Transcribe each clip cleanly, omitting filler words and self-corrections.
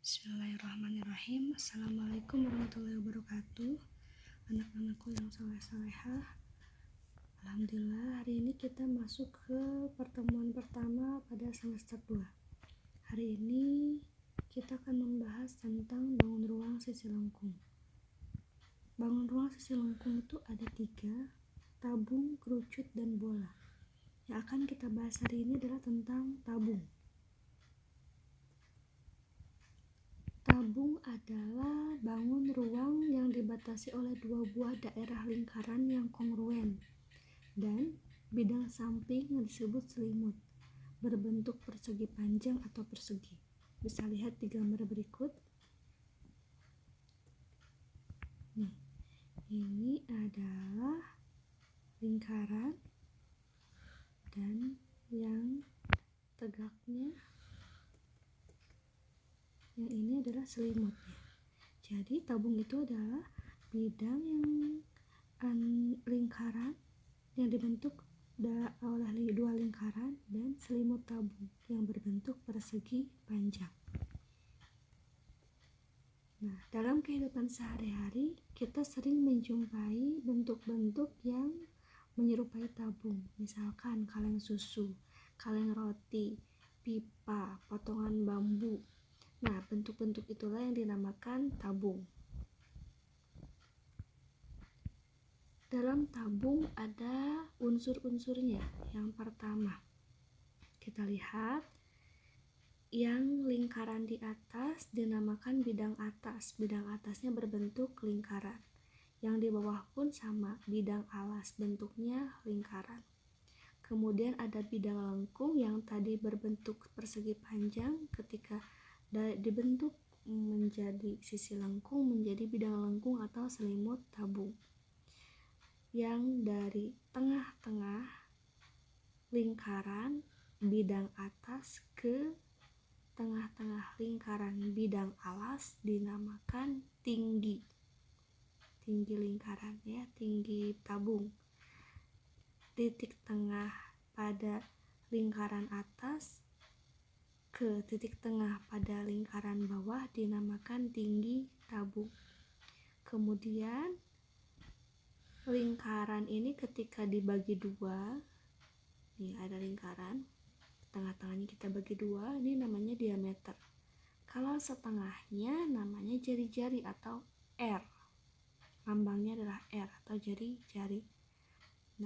Bismillahirrahmanirrahim. Assalamualaikum warahmatullahi wabarakatuh. Anak-anakku yang saleh-salehah, alhamdulillah hari ini kita masuk ke pertemuan pertama pada semester 2. Hari ini kita akan membahas tentang bangun ruang sisi lengkung. Bangun ruang sisi lengkung itu ada 3, tabung, kerucut, dan bola. Yang akan kita bahas hari ini adalah tentang tabung. Tabung adalah bangun ruang yang dibatasi oleh 2 buah daerah lingkaran yang kongruen dan bidang samping yang disebut selimut, berbentuk persegi panjang atau persegi. Bisa lihat di gambar berikut. Nih, ini adalah lingkaran dan yang tegaknya yang ini adalah selimutnya. Jadi tabung itu adalah bidang yang lingkaran yang dibentuk oleh 2 lingkaran dan selimut tabung yang berbentuk persegi panjang. Nah, dalam kehidupan sehari-hari kita sering menjumpai bentuk-bentuk yang menyerupai tabung, misalkan kaleng susu, kaleng roti, pipa, potongan bambu. Nah, bentuk-bentuk itulah yang dinamakan tabung. Dalam tabung ada unsur-unsurnya. Yang pertama, kita lihat yang lingkaran di atas dinamakan bidang atas. Bidang atasnya berbentuk lingkaran. Yang di bawah pun sama, bidang alas, bentuknya lingkaran. Kemudian ada bidang lengkung yang tadi berbentuk persegi panjang, ketika dibentuk menjadi sisi lengkung menjadi bidang lengkung atau selimut tabung. Yang dari tengah-tengah lingkaran bidang atas ke tengah-tengah lingkaran bidang alas dinamakan tinggi. Tinggi lingkaran ya, tinggi tabung. Titik tengah pada lingkaran atas ke titik tengah pada lingkaran bawah dinamakan tinggi tabung. Kemudian lingkaran ini ketika dibagi 2, nih ada lingkaran, tengah-tengahnya kita bagi 2, ini namanya diameter. Kalau setengahnya namanya jari-jari atau R. Lambangnya adalah R atau jari-jari.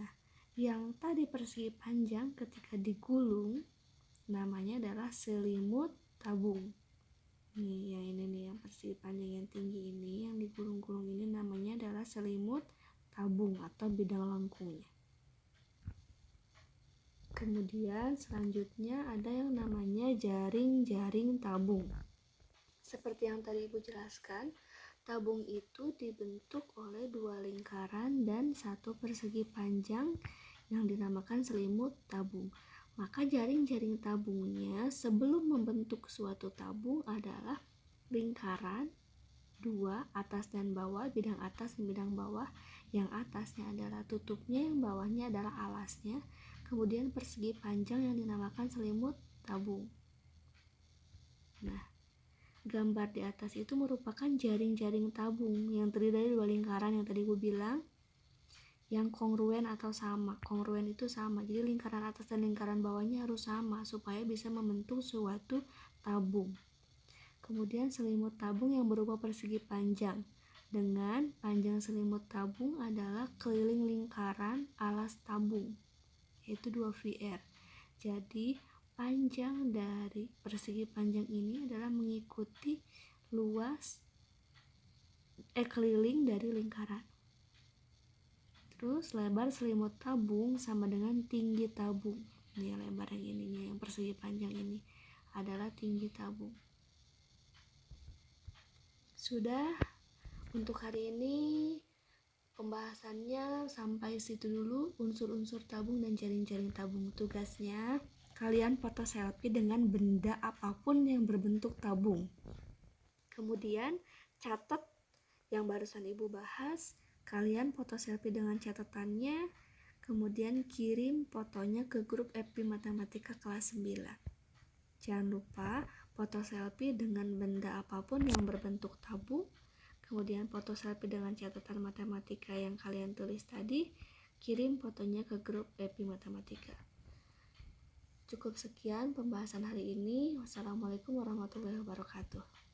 Nah, yang tadi persegi panjang ketika digulung namanya adalah selimut tabung. Nih, yang ini nih, yang persegi panjang yang tinggi ini, yang digulung-gulung ini namanya adalah selimut tabung atau bidang lengkungnya. Kemudian selanjutnya ada yang namanya jaring-jaring tabung. Seperti yang tadi Ibu jelaskan, tabung itu dibentuk oleh 2 lingkaran dan 1 persegi panjang yang dinamakan selimut tabung. Maka jaring-jaring tabungnya sebelum membentuk suatu tabung adalah lingkaran 2, atas dan bawah, bidang atas dan bidang bawah. Yang atasnya adalah tutupnya, yang bawahnya adalah alasnya. Kemudian persegi panjang yang dinamakan selimut tabung. Nah, gambar di atas itu merupakan jaring-jaring tabung yang terdiri dari 2 lingkaran yang tadi gue bilang, yang kongruen atau sama. Kongruen itu sama, jadi lingkaran atas dan lingkaran bawahnya harus sama supaya bisa membentuk suatu tabung. Kemudian selimut tabung yang berupa persegi panjang, dengan panjang selimut tabung adalah keliling lingkaran alas tabung, yaitu 2 VR. Jadi panjang dari persegi panjang ini adalah mengikuti luas keliling dari lingkaran. Terus lebar selimut tabung sama dengan tinggi tabung. Ini lebar yang ininya, yang persegi panjang ini adalah tinggi tabung. Sudah, untuk hari ini pembahasannya sampai situ dulu, unsur-unsur tabung dan jaring-jaring tabung. Tugasnya kalian foto selfie dengan benda apapun yang berbentuk tabung. Kemudian catat yang barusan Ibu bahas, kalian foto selfie dengan catatannya, kemudian kirim fotonya ke grup FB Matematika kelas 9. Jangan lupa foto selfie dengan benda apapun yang berbentuk tabung, kemudian foto selfie dengan catatan matematika yang kalian tulis tadi, kirim fotonya ke grup Epi Matematika. Cukup sekian pembahasan hari ini. Wassalamualaikum warahmatullahi wabarakatuh.